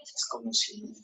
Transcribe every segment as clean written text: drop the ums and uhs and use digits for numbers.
Es como si...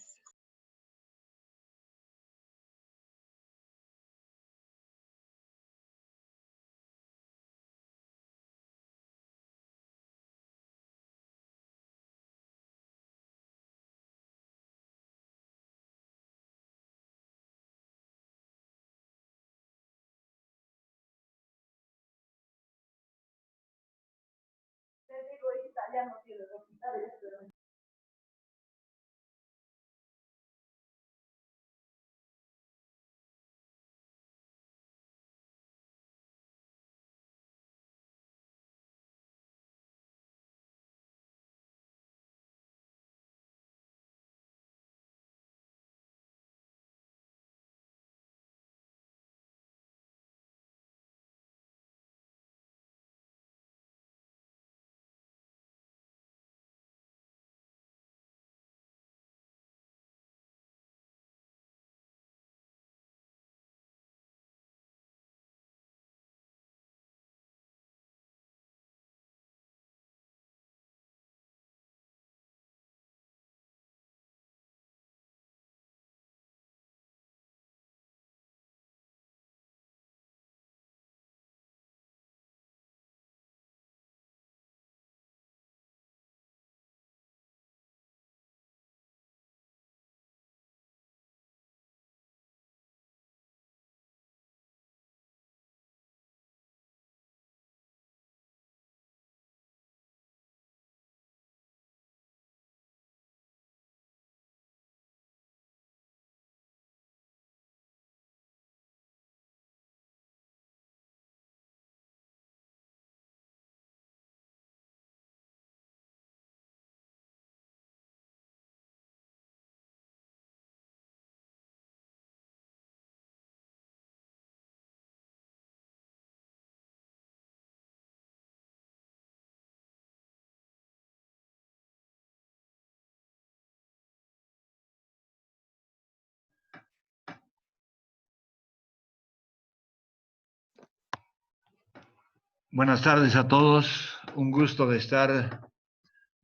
Buenas tardes a todos. Un gusto de estar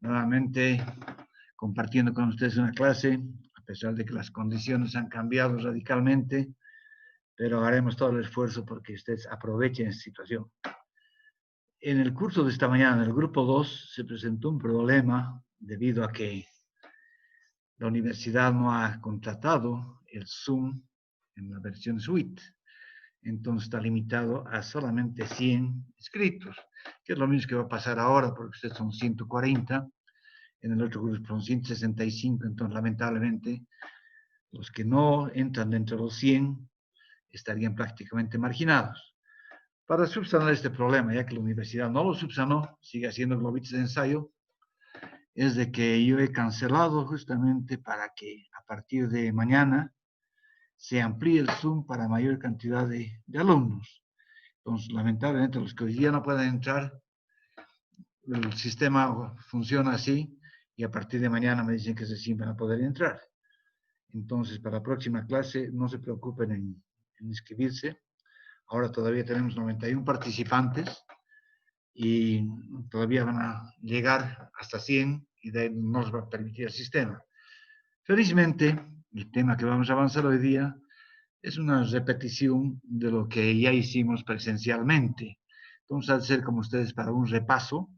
nuevamente compartiendo con ustedes una clase, a pesar de que las condiciones han cambiado radicalmente, pero haremos todo el esfuerzo porque ustedes aprovechen esta situación. En el curso de esta mañana, en el grupo 2, se presentó un problema debido a que la universidad no ha contratado el Zoom en la versión suite. Entonces está limitado a solamente 100 inscritos, que es lo mismo que va a pasar ahora, porque ustedes son 140, en el otro grupo son 165, entonces lamentablemente los que no entran dentro de los 100 estarían prácticamente marginados. Para subsanar este problema, ya que la universidad no lo subsanó, sigue haciendo globitos de ensayo, es de que yo he cancelado justamente para que a partir de mañana se amplíe el Zoom para mayor cantidad de alumnos. Entonces, lamentablemente, los que hoy día no pueden entrar, el sistema funciona así y a partir de mañana me dicen que sí van a poder entrar. Entonces, para la próxima clase, no se preocupen en inscribirse. Ahora todavía tenemos 91 participantes y todavía van a llegar hasta 100 y de ahí no nos va a permitir el sistema. Felizmente, el tema que vamos a avanzar hoy día es una repetición de lo que ya hicimos presencialmente. Entonces, al ser como ustedes para un repaso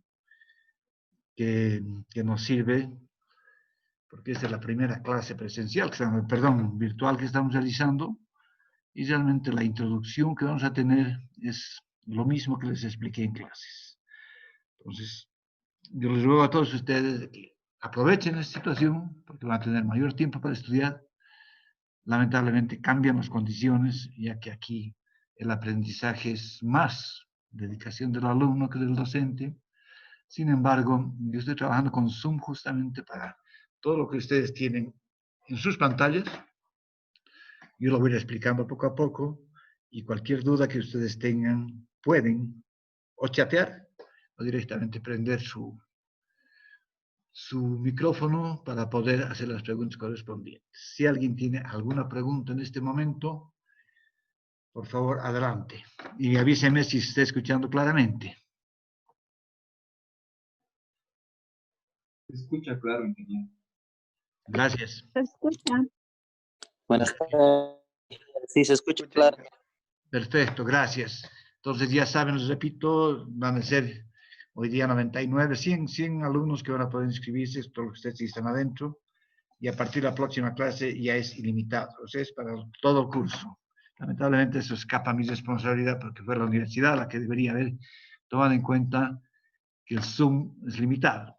que nos sirve, porque esta es la primera clase presencial, virtual que estamos realizando, y realmente la introducción que vamos a tener es lo mismo que les expliqué en clases. Entonces, yo les ruego a todos ustedes que aprovechen esta situación, porque van a tener mayor tiempo para estudiar. Lamentablemente cambian las condiciones, ya que aquí el aprendizaje es más dedicación del alumno que del docente. Sin embargo, yo estoy trabajando con Zoom justamente para todo lo que ustedes tienen en sus pantallas. Yo lo voy a ir explicando poco a poco y cualquier duda que ustedes tengan pueden o chatear o directamente prender su micrófono para poder hacer las preguntas correspondientes. Si alguien tiene alguna pregunta en este momento, por favor, adelante. Y avíseme si se está escuchando claramente. Se escucha claro, ingeniero. Gracias. Se escucha. Buenas tardes. Sí, se escucha claro. Perfecto, gracias. Entonces ya saben, les repito, van a ser hoy día 99, 100 alumnos que van a poder inscribirse, todos los que ustedes están adentro, y a partir de la próxima clase ya es ilimitado, o sea, es para todo el curso. Lamentablemente eso escapa a mi responsabilidad porque fue la universidad la que debería haber tomado en cuenta que el Zoom es limitado.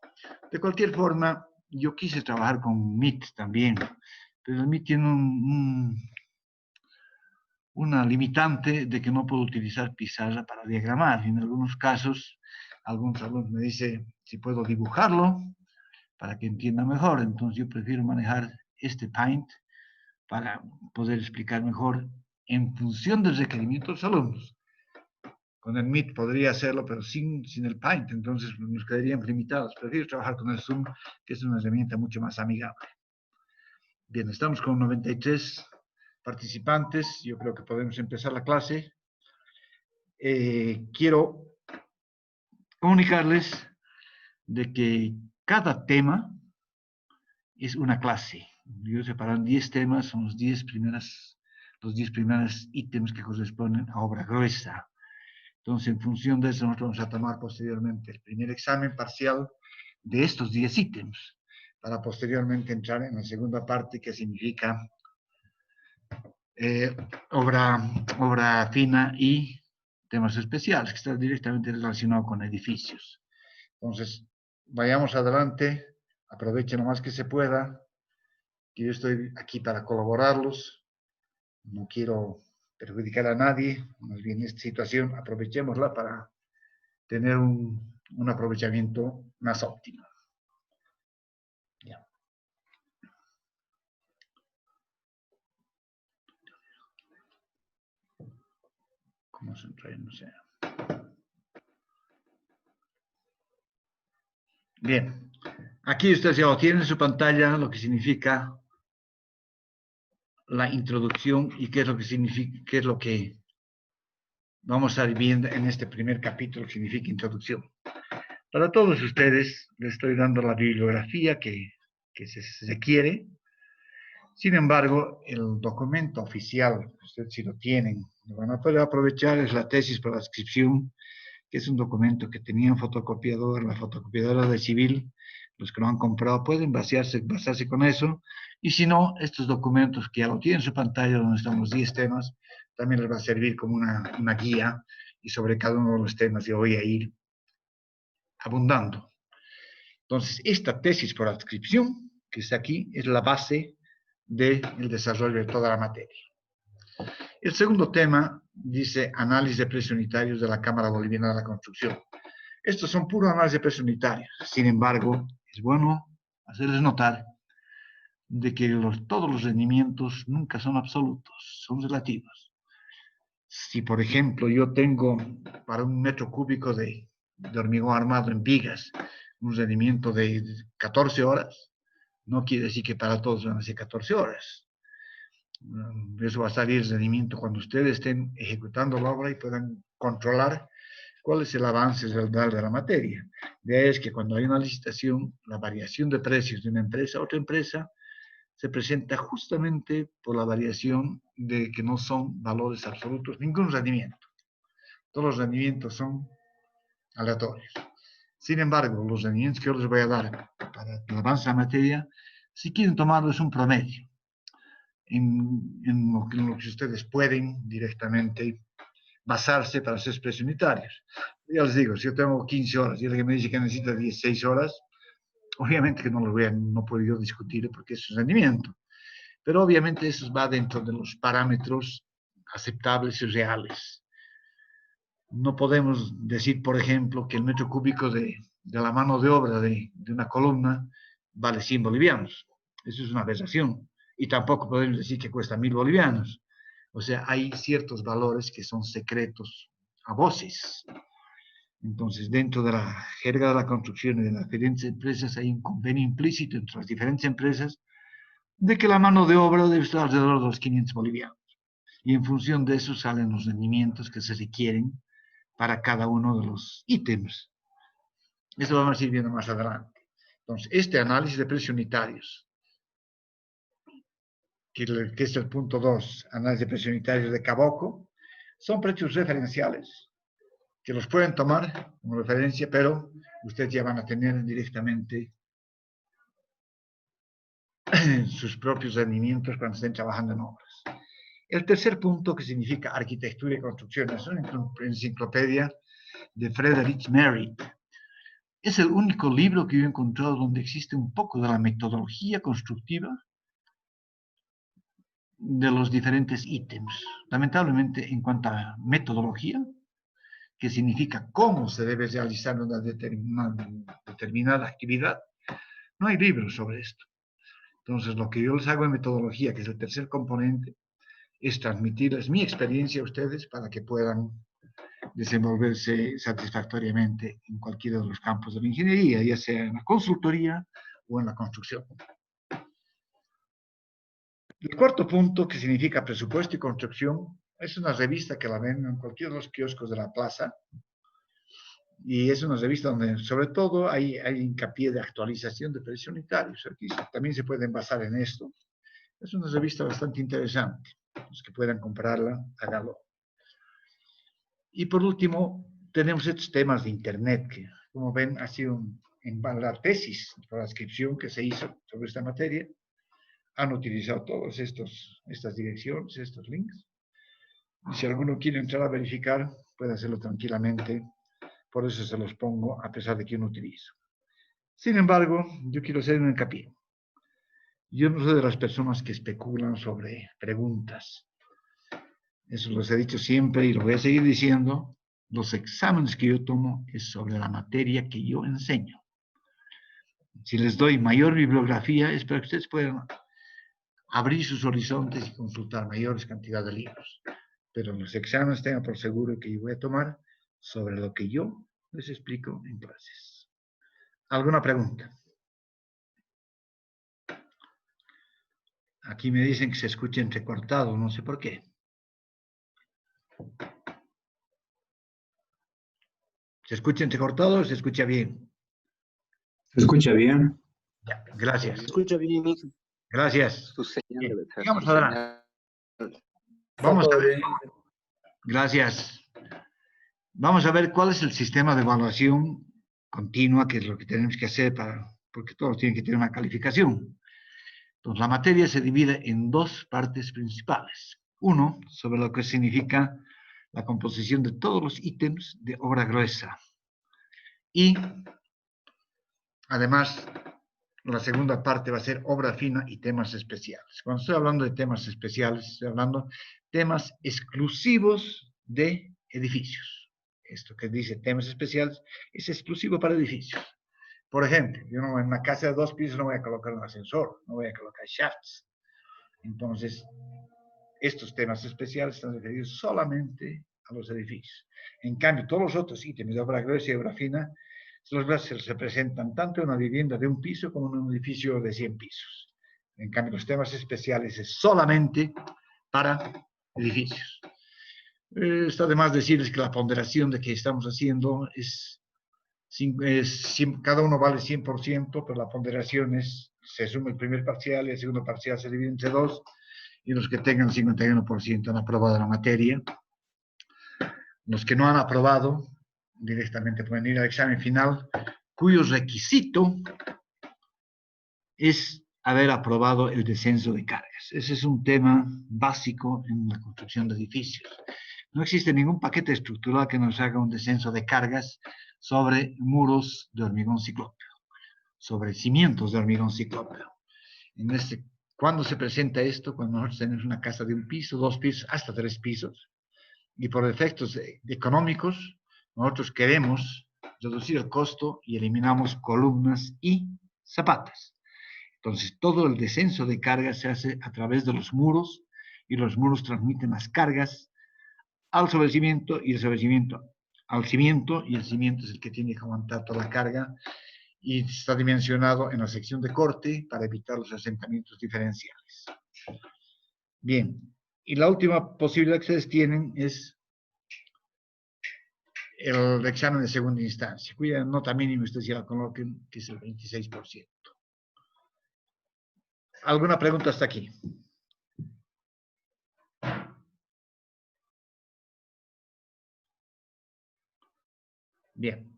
De cualquier forma, yo quise trabajar con Meet también, pero el Meet tiene una limitante de que no puedo utilizar pizarra para diagramar. En algunos casos, algunos alumnos me dicen si puedo dibujarlo para que entienda mejor. Entonces yo prefiero manejar este Paint para poder explicar mejor en función del requerimiento de los alumnos. Con el Meet podría hacerlo, pero sin el Paint, entonces nos quedaríamos limitados. Prefiero trabajar con el Zoom, que es una herramienta mucho más amigable. Bien, estamos con 93 participantes. Yo creo que podemos empezar la clase. Quiero comunicarles de que cada tema es una clase. Yo separan 10 temas, son los 10 primeros ítems que corresponden a obra gruesa. Entonces, en función de eso, nosotros vamos a tomar posteriormente el primer examen parcial de estos 10 ítems, para posteriormente entrar en la segunda parte, que significa obra fina y temas especiales, que están directamente relacionados con edificios. Entonces, vayamos adelante, aprovechen lo más que se pueda, que yo estoy aquí para colaborarlos, no quiero perjudicar a nadie, más bien esta situación aprovechémosla para tener un aprovechamiento más óptimo. Ya. ¿Cómo se entra? No sé. Bien, aquí ustedes ya tienen en su pantalla lo que significa la introducción y qué es lo que significa, qué es lo que vamos a ir viendo en este primer capítulo que significa introducción. Para todos ustedes les estoy dando la bibliografía que se requiere. Sin embargo, el documento oficial, ustedes si lo tienen, lo van a poder aprovechar, es la tesis para la inscripción que es un documento que tenía un fotocopiador, la fotocopiadora de civil. Los que lo han comprado pueden basarse con eso. Y si no, estos documentos que ya lo tienen en su pantalla, donde están los 10 temas, también les va a servir como una guía. Y sobre cada uno de los temas yo voy a ir abundando. Entonces, esta tesis por adscripción, que está aquí, es la base del desarrollo de toda la materia. El segundo tema dice análisis de precios unitarios de la Cámara Boliviana de la Construcción. Estos son puros análisis de precios unitarios. Sin embargo, es bueno hacerles notar de que todos los rendimientos nunca son absolutos, son relativos. Si, por ejemplo, yo tengo para un metro cúbico de hormigón armado en vigas un rendimiento de 14 horas, no quiere decir que para todos van a ser 14 horas. Eso va a salir el rendimiento cuando ustedes estén ejecutando la obra y puedan controlar cuál es el avance real de la materia. De ahí es que cuando hay una licitación, la variación de precios de una empresa a otra empresa se presenta justamente por la variación de que no son valores absolutos, ningún rendimiento. Todos los rendimientos son aleatorios. Sin embargo, los rendimientos que yo les voy a dar para el avance de la materia, si quieren tomarlo, es un promedio. En lo que ustedes pueden directamente basarse para hacer precios unitarios. Ya les digo, si yo tengo 15 horas y alguien me dice que necesita 16 horas, obviamente que no puedo yo discutir porque es un rendimiento. Pero obviamente eso va dentro de los parámetros aceptables y reales. No podemos decir, por ejemplo, que el metro cúbico de la mano de obra de una columna vale 100 bolivianos. Eso es una aberración. Y tampoco podemos decir que cuesta 1000 bolivianos. O sea, hay ciertos valores que son secretos a voces. Entonces, dentro de la jerga de la construcción y de las diferentes empresas hay un convenio implícito entre las diferentes empresas de que la mano de obra debe estar alrededor de los 500 bolivianos. Y en función de eso salen los rendimientos que se requieren para cada uno de los ítems. Eso vamos a ir viendo más adelante. Entonces, este análisis de precios unitarios, que es el punto 2, análisis de precios unitarios de Caboco, son precios referenciales, que los pueden tomar como referencia, pero ustedes ya van a tener directamente sus propios rendimientos cuando estén trabajando en obras. El tercer punto, que significa arquitectura y construcción, es una enciclopedia de Friedrich Merritt. Es el único libro que yo he encontrado donde existe un poco de la metodología constructiva de los diferentes ítems. Lamentablemente, en cuanto a metodología, que significa cómo se debe realizar una determinada actividad, no hay libros sobre esto. Entonces, lo que yo les hago en metodología, que es el tercer componente, es transmitirles mi experiencia a ustedes para que puedan desenvolverse satisfactoriamente en cualquiera de los campos de la ingeniería, ya sea en la consultoría o en la construcción. El cuarto punto, que significa presupuesto y construcción, es una revista que la ven en cualquiera de los kioscos de la plaza, y es una revista donde sobre todo hay hincapié de actualización de precios unitarios. Aquí también se pueden basar en esto. Es una revista bastante interesante. Los que puedan comprarla, háganlo. Y por último, tenemos estos temas de Internet, que como ven ha sido en la tesis por adscripción que se hizo sobre esta materia. Han utilizado todas estas direcciones, estos links. Y si alguno quiere entrar a verificar, puede hacerlo tranquilamente. Por eso se los pongo, a pesar de que yo no utilizo. Sin embargo, yo quiero hacer un hincapié. Yo no soy de las personas que especulan sobre preguntas. Eso los he dicho siempre y lo voy a seguir diciendo. Los exámenes que yo tomo es sobre la materia que yo enseño. Si les doy mayor bibliografía es para que ustedes puedan abrir sus horizontes y consultar mayores cantidades de libros. Pero en los exámenes tengan por seguro que yo voy a tomar sobre lo que yo les explico en clases. ¿Alguna pregunta? Aquí me dicen que se escucha entrecortado, no sé por qué. ¿Se escucha entrecortado o se escucha bien? ¿Se escucha bien? Ya, gracias. Se escucha bien, hijo. Gracias. Su señal Bien, debe ser. sigamos adelante. Vamos a ver. Gracias. Vamos a ver cuál es el sistema de evaluación continua, que es lo que tenemos que hacer porque todos tienen que tener una calificación. Entonces, la materia se divide en dos partes principales. Uno, sobre lo que significa la composición de todos los ítems de obra gruesa. Y, además, la segunda parte va a ser obra fina y temas especiales. Cuando estoy hablando de temas especiales, estoy hablando de temas exclusivos de edificios. Esto que dice temas especiales es exclusivo para edificios. Por ejemplo, yo en una casa de 2 pisos no voy a colocar un ascensor, no voy a colocar shafts. Entonces, estos temas especiales están referidos solamente a los edificios. En cambio, todos los otros ítems de obra gruesa y obra fina se representan tanto en una vivienda de 1 piso como en un edificio de 100 pisos. En cambio, los temas especiales es solamente para edificios. Está de más decirles que la ponderación de que estamos haciendo cada uno vale 100%, pero la ponderación se suma el primer parcial y el segundo parcial se divide entre 2, y los que tengan 51% han aprobado la materia. Los que no han aprobado directamente pueden ir al examen final, cuyo requisito es haber aprobado el descenso de cargas. Ese es un tema básico en la construcción de edificios. No existe ningún paquete estructural que nos haga un descenso de cargas sobre muros de hormigón ciclópeo, sobre cimientos de hormigón ciclópeo. ¿Cuándo se presenta esto? Cuando nosotros tenemos una casa de 1 piso, 2 pisos, hasta 3 pisos, y por efectos económicos, nosotros queremos reducir el costo y eliminamos columnas y zapatas. Entonces, todo el descenso de cargas se hace a través de los muros, y los muros transmiten las cargas al sobrecimiento y el sobrecimiento al cimiento, y el cimiento es el que tiene que aguantar toda la carga, y está dimensionado en la sección de corte para evitar los asentamientos diferenciales. Bien, y la última posibilidad que ustedes tienen es el examen de segunda instancia, cuya nota mínima ustedes ya la coloquen, que es el 26%. ¿Alguna pregunta hasta aquí? Bien.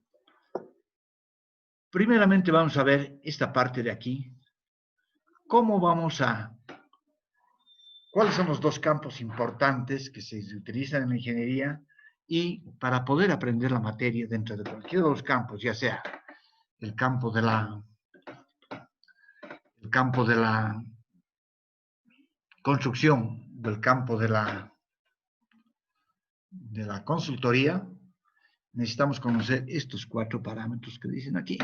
Primeramente vamos a ver esta parte de aquí. ¿Cuáles son los dos campos importantes que se utilizan en la ingeniería? Y para poder aprender la materia dentro de cualquiera de los campos, ya sea el campo de la construcción, del campo de la consultoría, necesitamos conocer estos 4 parámetros que dicen aquí.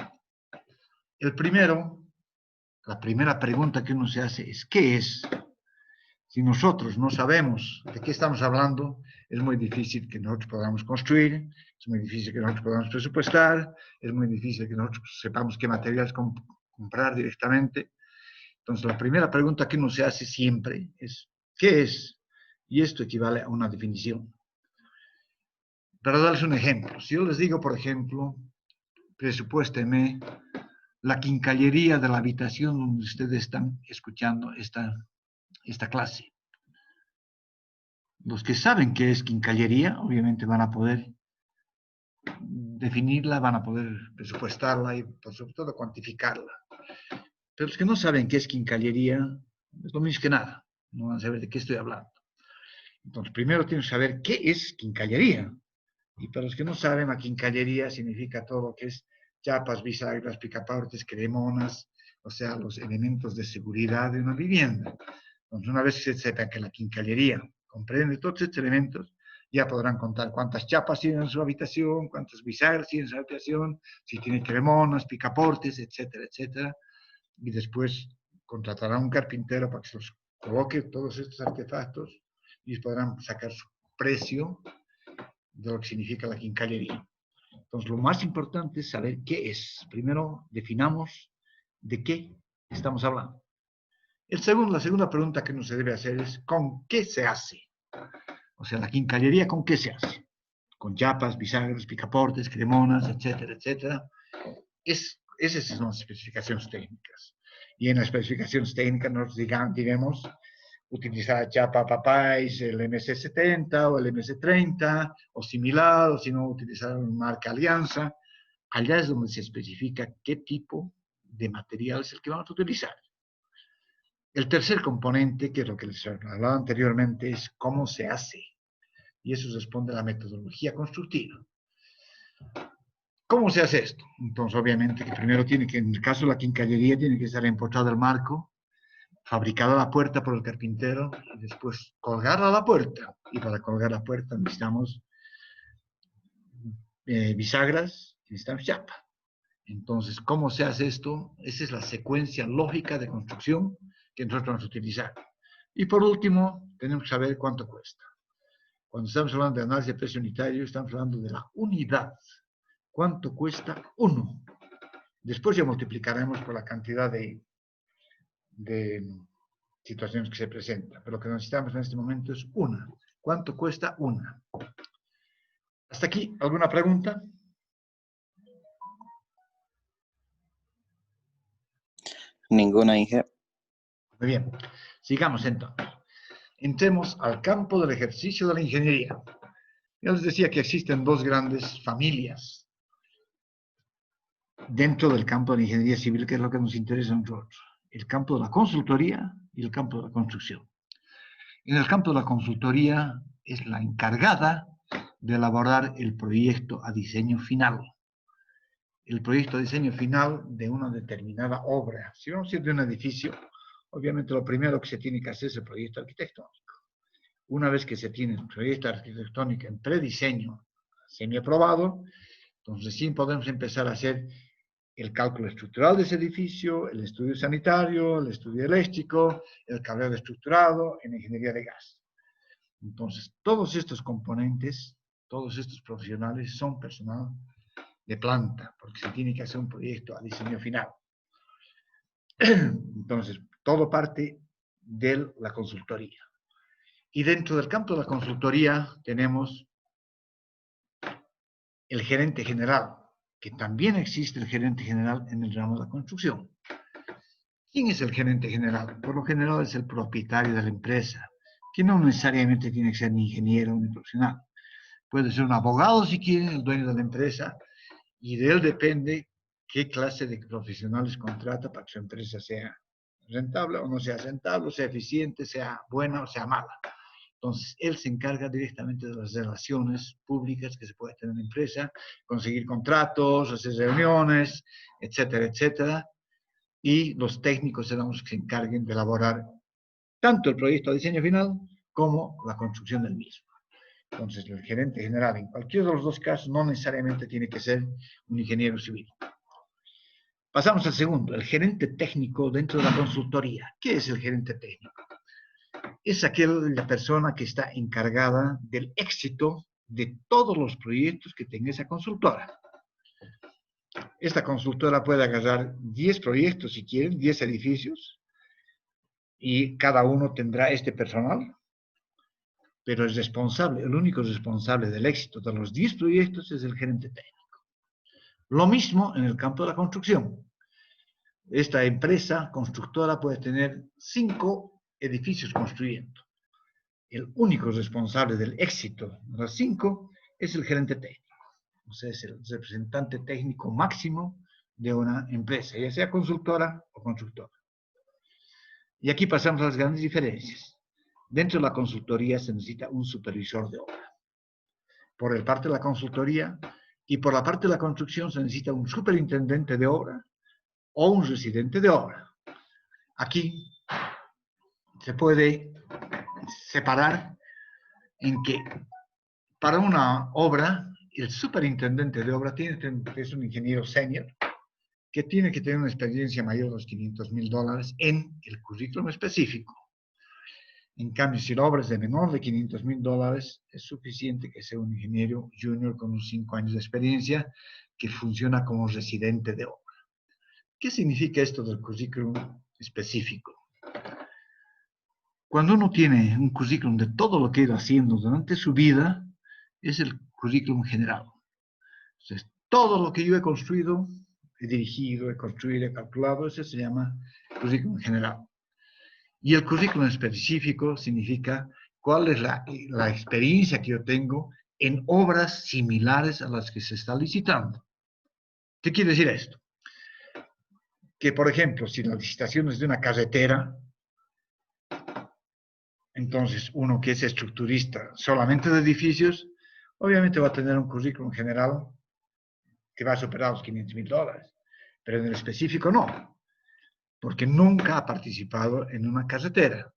El primero, la primera pregunta que uno se hace es, ¿qué es? Si nosotros no sabemos de qué estamos hablando, es muy difícil que nosotros podamos construir, es muy difícil que nosotros podamos presupuestar, es muy difícil que nosotros sepamos qué materiales comprar directamente. Entonces, la primera pregunta que uno se hace siempre es, ¿qué es? Y esto equivale a una definición. Para darles un ejemplo, si yo les digo, por ejemplo, presupuéstenme la quincallería de la habitación donde ustedes están escuchando esta clase. Los que saben qué es quincallería, obviamente van a poder definirla, van a poder presupuestarla y, por sobre todo, cuantificarla. Pero los que no saben qué es quincallería, es lo mismo que nada. No van a saber de qué estoy hablando. Entonces, primero tienen que saber qué es quincallería. Y para los que no saben, la quincallería significa todo lo que es chapas, bisagras, picaportes, cremonas, o sea, los elementos de seguridad de una vivienda. Entonces, una vez que se sepa que la quincallería comprende todos estos elementos, ya podrán contar cuántas chapas tienen en su habitación, cuántas bisagras tienen en su habitación, si tiene cremonas, picaportes, etcétera, etcétera. Y después contratarán un carpintero para que se los coloque todos estos artefactos y podrán sacar su precio de lo que significa la quincallería. Entonces, lo más importante es saber qué es. Primero, definamos de qué estamos hablando. La segunda pregunta que uno se debe hacer es, ¿con qué se hace? O sea, la quincallería, ¿con qué se hace? Con chapas, bisagras, picaportes, cremonas, etcétera, etcétera. Esas son las especificaciones técnicas. Y en las especificaciones técnicas nos diremos utilizar chapa Papáis, el MC70 o el MC30 o similar, o si no, utilizar marca Alianza. Allá es donde se especifica qué tipo de material es el que vamos a utilizar. El tercer componente, que es lo que les hablaba anteriormente, es cómo se hace. Y eso responde a la metodología constructiva. ¿Cómo se hace esto? Entonces, obviamente, que primero tiene que, en el caso de la quincallería, tiene que estar empotrado el marco, fabricada la puerta por el carpintero, y después colgarla a la puerta. Y para colgar la puerta necesitamos bisagras y necesitamos chapa. Entonces, ¿cómo se hace esto? Esa es la secuencia lógica de construcción que nosotros vamos a utilizar. Y por último, tenemos que saber cuánto cuesta. Cuando estamos hablando de análisis de precio unitario, estamos hablando de la unidad. ¿Cuánto cuesta uno? Después ya multiplicaremos por la cantidad de situaciones que se presentan. Pero lo que necesitamos en este momento es una. ¿Cuánto cuesta una? ¿Hasta aquí alguna pregunta? Ninguna, Inge. Muy bien. Sigamos entonces. Entremos al campo del ejercicio de la ingeniería. Ya les decía que existen dos grandes familias dentro del campo de la ingeniería civil, que es lo que nos interesa a nosotros. El campo de la consultoría y el campo de la construcción. En el campo de la consultoría es la encargada de elaborar el proyecto a diseño final. El proyecto a diseño final de una determinada obra. Si vamos a ir de un edificio, obviamente lo primero que se tiene que hacer es el proyecto arquitectónico. Una vez que se tiene el proyecto arquitectónico en prediseño semi-aprobado, entonces sí podemos empezar a hacer el cálculo estructural de ese edificio, el estudio sanitario, el estudio eléctrico, el cableado estructurado en ingeniería de gas. Entonces, todos estos componentes, todos estos profesionales son personal de planta, porque se tiene que hacer un proyecto a diseño final. Entonces, todo parte de la consultoría. Y dentro del campo de la consultoría tenemos el gerente general, que también existe el gerente general en el ramo de la construcción. ¿Quién es el gerente general? Por lo general es el propietario de la empresa, que no necesariamente tiene que ser ni ingeniero ni profesional. Puede ser un abogado si quiere, el dueño de la empresa, y de él depende qué clase de profesionales contrata para que su empresa sea rentable o no sea rentable, sea eficiente, sea buena o sea mala. Entonces, él se encarga directamente de las relaciones públicas que se puede tener en la empresa, conseguir contratos, hacer reuniones, etcétera, etcétera. Y los técnicos serán los que se encarguen de elaborar tanto el proyecto de diseño final como la construcción del mismo. Entonces, el gerente general, en cualquiera de los dos casos, no necesariamente tiene que ser un ingeniero civil. Pasamos al segundo, el gerente técnico dentro de la consultoría. ¿Qué es el gerente técnico? Es la persona que está encargada del éxito de todos los proyectos que tenga esa consultora. Esta consultora puede agarrar 10 proyectos, si quieren, 10 edificios, y cada uno tendrá este personal, pero el único responsable del éxito de los 10 proyectos es el gerente técnico. Lo mismo en el campo de la construcción. Esta empresa constructora puede tener 5 edificios construyendo. El único responsable del éxito de los 5 es el gerente técnico. O sea, es el representante técnico máximo de una empresa, ya sea consultora o constructora. Y aquí pasamos a las grandes diferencias. Dentro de la consultoría se necesita un supervisor de obra. Por el parte de la consultoría y por la parte de la construcción se necesita un superintendente de obra o un residente de obra. Aquí se puede separar en que para una obra el superintendente de obra es un ingeniero senior que tiene que tener una experiencia mayor de los $500,000 en el currículum específico. En cambio, si la obra es de menor de $500,000, es suficiente que sea un ingeniero junior con unos 5 años de experiencia que funciona como residente de obra. ¿Qué significa esto del currículum específico? Cuando uno tiene un currículum de todo lo que ha ido haciendo durante su vida, es el currículum general. Entonces, todo lo que yo he construido, he dirigido, he construido, he calculado, eso se llama currículum general. Y el currículum específico significa cuál es la experiencia que yo tengo en obras similares a las que se está licitando. ¿Qué quiere decir esto? Que, por ejemplo, si la licitación es de una carretera, entonces uno que es estructurista solamente de edificios, obviamente va a tener un currículum general que va a superar los $500,000, pero en el específico no, porque nunca ha participado en una carretera.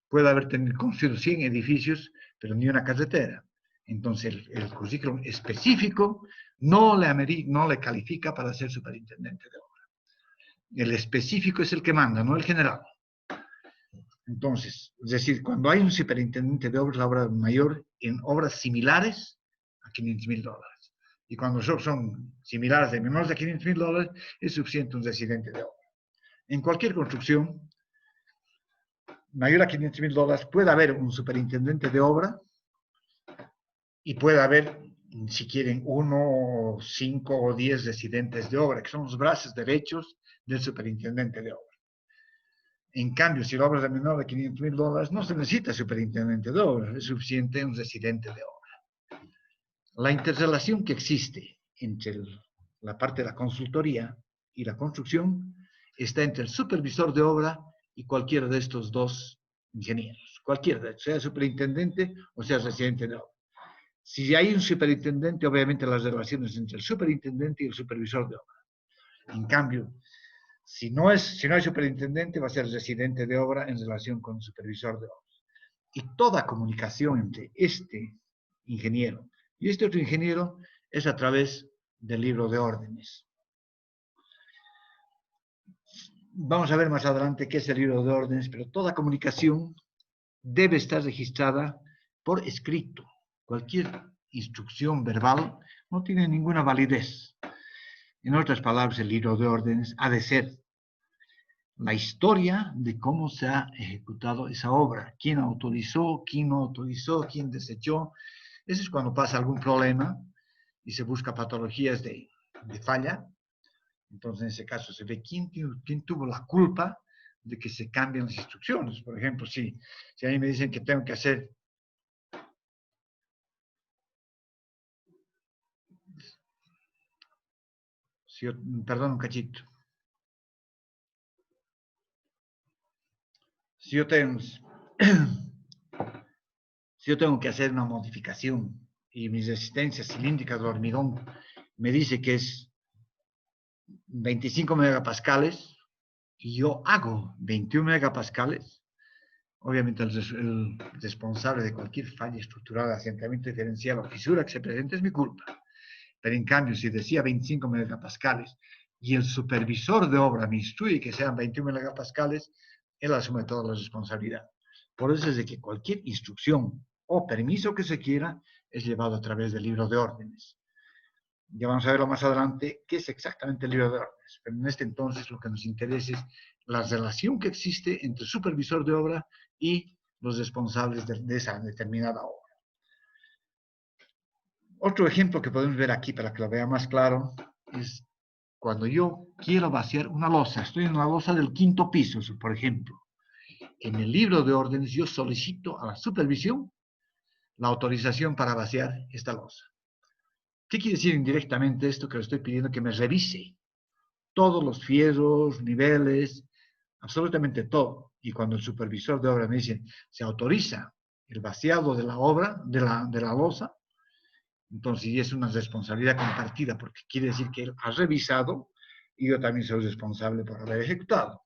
Puede haber construido 100 edificios, pero ni una carretera. Entonces el currículum específico no le califica para ser superintendente de obra. El específico es el que manda, no el general. Entonces, es decir, cuando hay un superintendente de obras, la obra mayor en obras similares a $500,000. Y cuando son similares de menores de $500,000, es suficiente un residente de obra. En cualquier construcción mayor a $500,000 puede haber un superintendente de obra y puede haber, si quieren, 1, 5 o 10 residentes de obra, que son los brazos derechos del superintendente de obra. En cambio, si la obra es de menor de $500,000, no se necesita superintendente de obra, es suficiente un residente de obra. La interrelación que existe entre la parte de la consultoría y la construcción está entre el supervisor de obra y cualquiera de estos dos ingenieros. Cualquiera de ellos, sea superintendente o sea residente de obra. Si hay un superintendente, obviamente las relaciones entre el superintendente y el supervisor de obra. En cambio, si no hay superintendente, va a ser residente de obra en relación con el supervisor de obra. Y toda comunicación entre este ingeniero y este otro ingeniero es a través del libro de órdenes. Vamos a ver más adelante qué es el libro de órdenes, pero toda comunicación debe estar registrada por escrito. Cualquier instrucción verbal no tiene ninguna validez. En otras palabras, el libro de órdenes ha de ser la historia de cómo se ha ejecutado esa obra, quién autorizó, quién no autorizó, quién desechó. Eso es cuando pasa algún problema y se busca patologías de falla. Entonces, en ese caso, se ve quién tuvo la culpa de que se cambien las instrucciones. Por ejemplo, si a mí me dicen que tengo que hacer perdón un cachito. Si yo tengo que hacer una modificación y mi resistencia cilíndrica del hormigón me dice que es 25 megapascales y yo hago 21 megapascales, obviamente el responsable de cualquier falla estructural de asentamiento diferencial o fisura que se presente es mi culpa. Pero en cambio, si decía 25 megapascales y el supervisor de obra me instruye que sean 21 megapascales, él asume toda la responsabilidad. Por eso es de que cualquier instrucción o permiso que se quiera es llevado a través del libro de órdenes. Ya vamos a verlo más adelante, qué es exactamente el libro de órdenes. Pero en este entonces lo que nos interesa es la relación que existe entre el supervisor de obra y los responsables de esa determinada obra. Otro ejemplo que podemos ver aquí para que lo vea más claro es cuando yo quiero vaciar una losa. Estoy en la losa del 5º piso, por ejemplo. En el libro de órdenes yo solicito a la supervisión la autorización para vaciar esta losa. ¿Qué quiere decir indirectamente esto? Que le estoy pidiendo que me revise todos los fierros, niveles, absolutamente todo. Y cuando el supervisor de obra me dice, se autoriza el vaciado de la obra, de la losa, entonces es una responsabilidad compartida, porque quiere decir que él ha revisado y yo también soy responsable por haber ejecutado.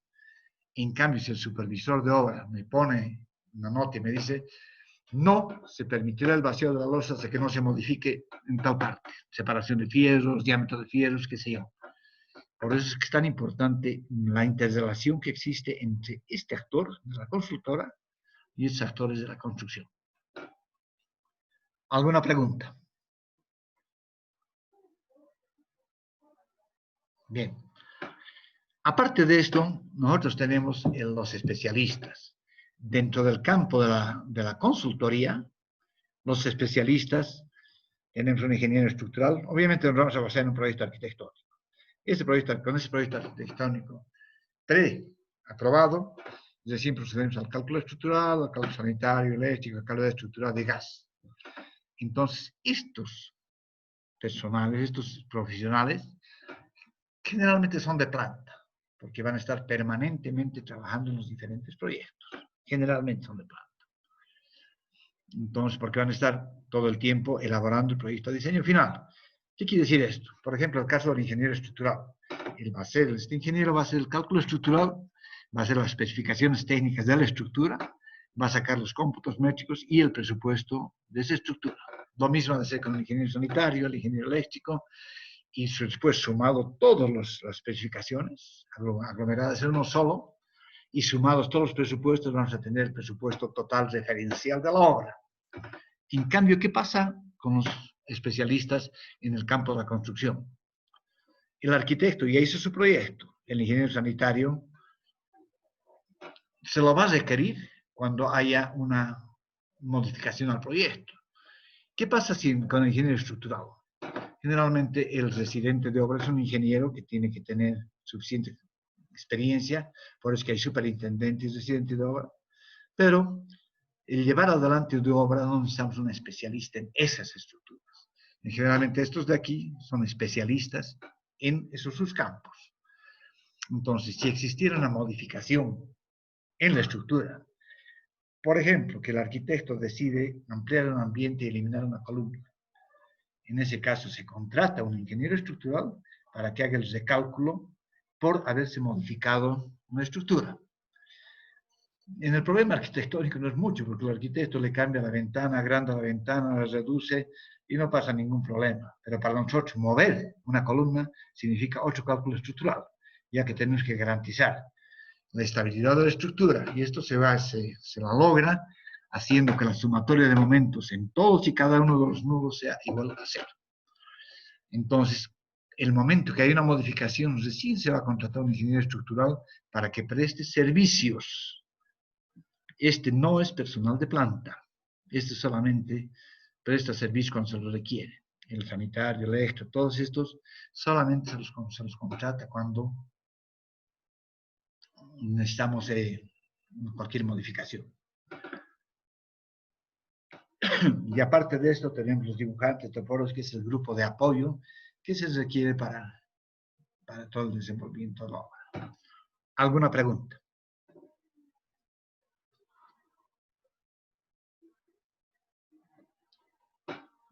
En cambio, si el supervisor de obra me pone una nota y me dice, no se permitirá el vacío de la losa hasta que no se modifique en tal parte, separación de fierros, diámetro de fierros, qué sé yo. Por eso es que es tan importante la interrelación que existe entre este actor de la constructora y estos actores de la construcción. ¿Alguna pregunta? Bien. Aparte de esto, nosotros tenemos los especialistas. Dentro del campo de la consultoría, los especialistas, tenemos un ingeniero estructural. Obviamente nos vamos a basar en un proyecto arquitectónico. Con ese proyecto arquitectónico pre-aprobado, decir, procedemos al cálculo estructural, al cálculo sanitario, eléctrico, al cálculo estructural de gas. Entonces, estos personales, estos profesionales, generalmente son de planta, porque van a estar permanentemente trabajando en los diferentes proyectos. Generalmente son de planta. Entonces, porque van a estar todo el tiempo elaborando el proyecto de diseño final. ¿Qué quiere decir esto? Por ejemplo, el caso del ingeniero estructural. Este ingeniero va a hacer el cálculo estructural, va a hacer las especificaciones técnicas de la estructura, va a sacar los cómputos métricos y el presupuesto de esa estructura. Lo mismo va a hacer con el ingeniero sanitario, el ingeniero eléctrico, y después sumado todas las especificaciones, aglomeradas en uno solo, y sumados todos los presupuestos, vamos a tener el presupuesto total referencial de la obra. En cambio, ¿qué pasa con los especialistas en el campo de la construcción? El arquitecto ya hizo su proyecto, el ingeniero sanitario se lo va a requerir cuando haya una modificación al proyecto. ¿Qué pasa con el ingeniero estructural? Generalmente el residente de obra es un ingeniero que tiene que tener suficiente experiencia, por eso que hay superintendentes y residentes de obra, pero el llevar adelante de obra no necesitamos un especialista en esas estructuras. Y generalmente estos de aquí son especialistas en esos sus campos. Entonces, si existiera una modificación en la estructura, por ejemplo, que el arquitecto decide ampliar un ambiente y eliminar una columna, en ese caso se contrata a un ingeniero estructural para que haga el recálculo por haberse modificado una estructura. En el problema arquitectónico no es mucho, porque el arquitecto le cambia la ventana, agranda la ventana, la reduce y no pasa ningún problema. Pero para nosotros mover una columna significa otro cálculo estructural, ya que tenemos que garantizar la estabilidad de la estructura, y esto se la logra haciendo que la sumatoria de momentos en todos y cada uno de los nudos sea igual a 0. Entonces, el momento que hay una modificación, recién se va a contratar un ingeniero estructural para que preste servicios. Este no es personal de planta. Este solamente presta servicio cuando se lo requiere. El sanitario, el eléctrico, todos estos solamente se los contrata cuando necesitamos cualquier modificación. Y aparte de esto tenemos los dibujantes, topólogos, que es el grupo de apoyo que se requiere para todo el desenvolvimiento de la obra. ¿Alguna pregunta?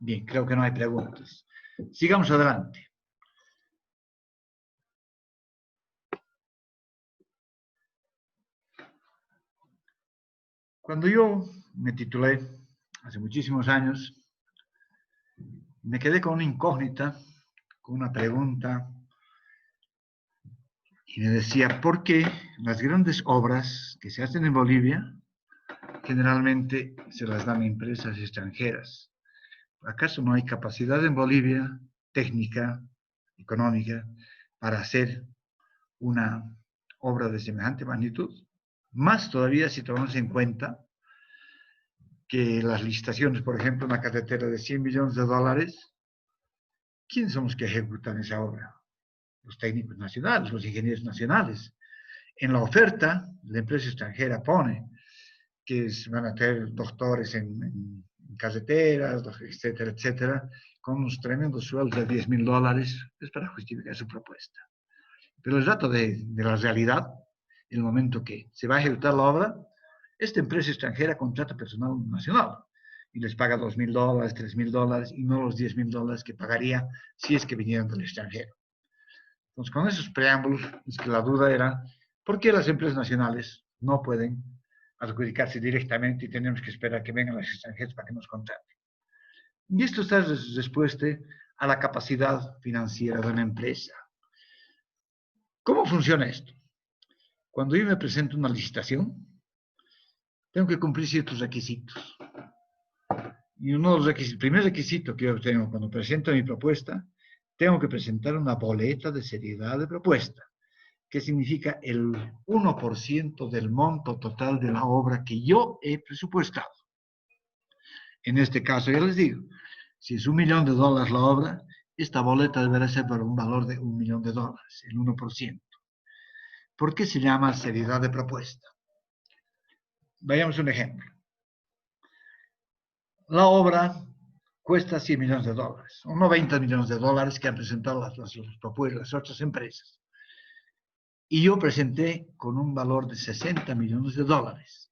Bien, creo que no hay preguntas. Sigamos adelante. Cuando yo me titulé, hace muchísimos años, me quedé con una incógnita, con una pregunta, y me decía, ¿por qué las grandes obras que se hacen en Bolivia generalmente se las dan a empresas extranjeras? ¿Acaso no hay capacidad en Bolivia, técnica, económica, para hacer una obra de semejante magnitud? Más todavía si tomamos en cuenta que las licitaciones, por ejemplo, una carretera de $100 millones, ¿quiénes son los que ejecutan esa obra? Los técnicos nacionales, los ingenieros nacionales. En la oferta, la empresa extranjera pone que van a tener doctores en carreteras, etcétera, etcétera, con unos tremendos sueldos de $10.000, es para justificar su propuesta. Pero el dato de la realidad, en el momento que se va a ejecutar la obra, esta empresa extranjera contrata personal nacional y les paga $2.000, $3.000 y no los $10.000 que pagaría si es que vinieran del extranjero. Entonces, con esos preámbulos, es que la duda era, ¿por qué las empresas nacionales no pueden adjudicarse directamente y tenemos que esperar que vengan los extranjeros para que nos contraten? Y esto está respuesta a la capacidad financiera de una empresa. ¿Cómo funciona esto? Cuando yo me presento una licitación, tengo que cumplir ciertos requisitos. Y uno de los requisitos, el primer requisito que yo tengo cuando presento mi propuesta, tengo que presentar una boleta de seriedad de propuesta, que significa el 1% del monto total de la obra que yo he presupuestado. En este caso, ya les digo, si es $1 millón la obra, esta boleta deberá ser por un valor de $1 millón, el 1%. ¿Por qué se llama seriedad de propuesta? Veamos un ejemplo. La obra cuesta 100 millones de dólares, o 90 millones de dólares que han presentado las otras empresas. Y yo presenté con un valor de 60 millones de dólares.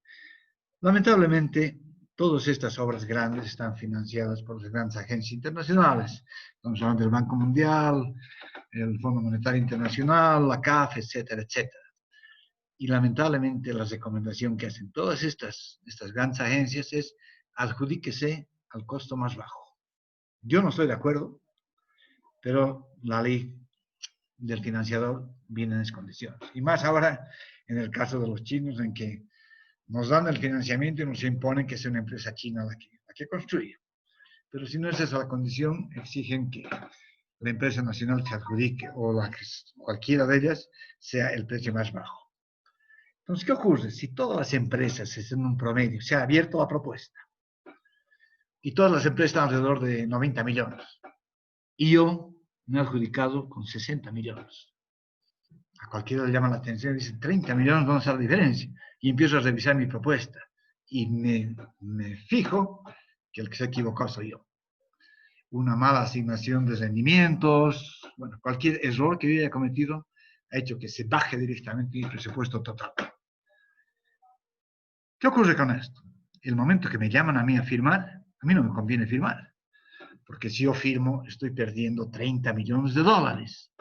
Lamentablemente, todas estas obras grandes están financiadas por las grandes agencias internacionales. Estamos hablando del Banco Mundial, el Fondo Monetario Internacional, la CAF, etcétera, etcétera. Y lamentablemente la recomendación que hacen todas estas grandes agencias es adjudíquese al costo más bajo. Yo no estoy de acuerdo, pero la ley del financiador viene en esas condiciones. Y más ahora en el caso de los chinos, en que nos dan el financiamiento y nos imponen que sea una empresa china la que construya. Pero si no es esa la condición, exigen que la empresa nacional se adjudique o cualquiera de ellas sea el precio más bajo. Entonces, ¿qué ocurre? Si todas las empresas están en un promedio, se ha abierto la propuesta y todas las empresas están alrededor de 90 millones y yo me he adjudicado con 60 millones. A cualquiera le llama la atención y dice, 30 millones, ¿dónde está la diferencia? Y empiezo a revisar mi propuesta y me fijo que el que se ha equivocado soy yo. Una mala asignación de rendimientos, bueno, cualquier error que yo haya cometido ha hecho que se baje directamente mi presupuesto total. ¿Qué ocurre con esto? El momento que me llaman a mí a firmar, a mí no me conviene firmar, porque si yo firmo estoy perdiendo 30 millones de dólares,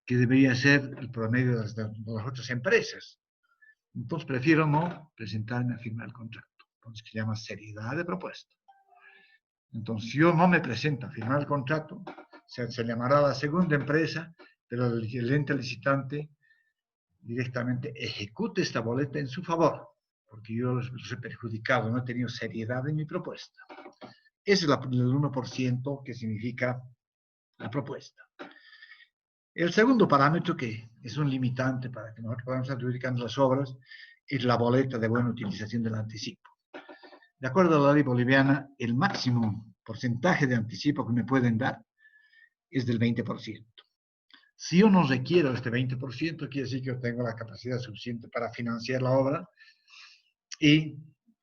que debería ser el promedio de las otras empresas. Entonces prefiero no presentarme a firmar el contrato. Entonces se llama seriedad de propuesta. Entonces si yo no me presento a firmar el contrato, se llamará a la segunda empresa, pero el ente licitante directamente ejecute esta boleta en su favor, porque yo los he perjudicado, no he tenido seriedad en mi propuesta. Ese es el 1% que significa la propuesta. El segundo parámetro, que es un limitante para que nosotros podamos adjudicar las obras, es la boleta de buena utilización del anticipo. De acuerdo a la ley boliviana, el máximo porcentaje de anticipo que me pueden dar es del 20%. Si yo no requiero este 20%, quiere decir que yo tengo la capacidad suficiente para financiar la obra y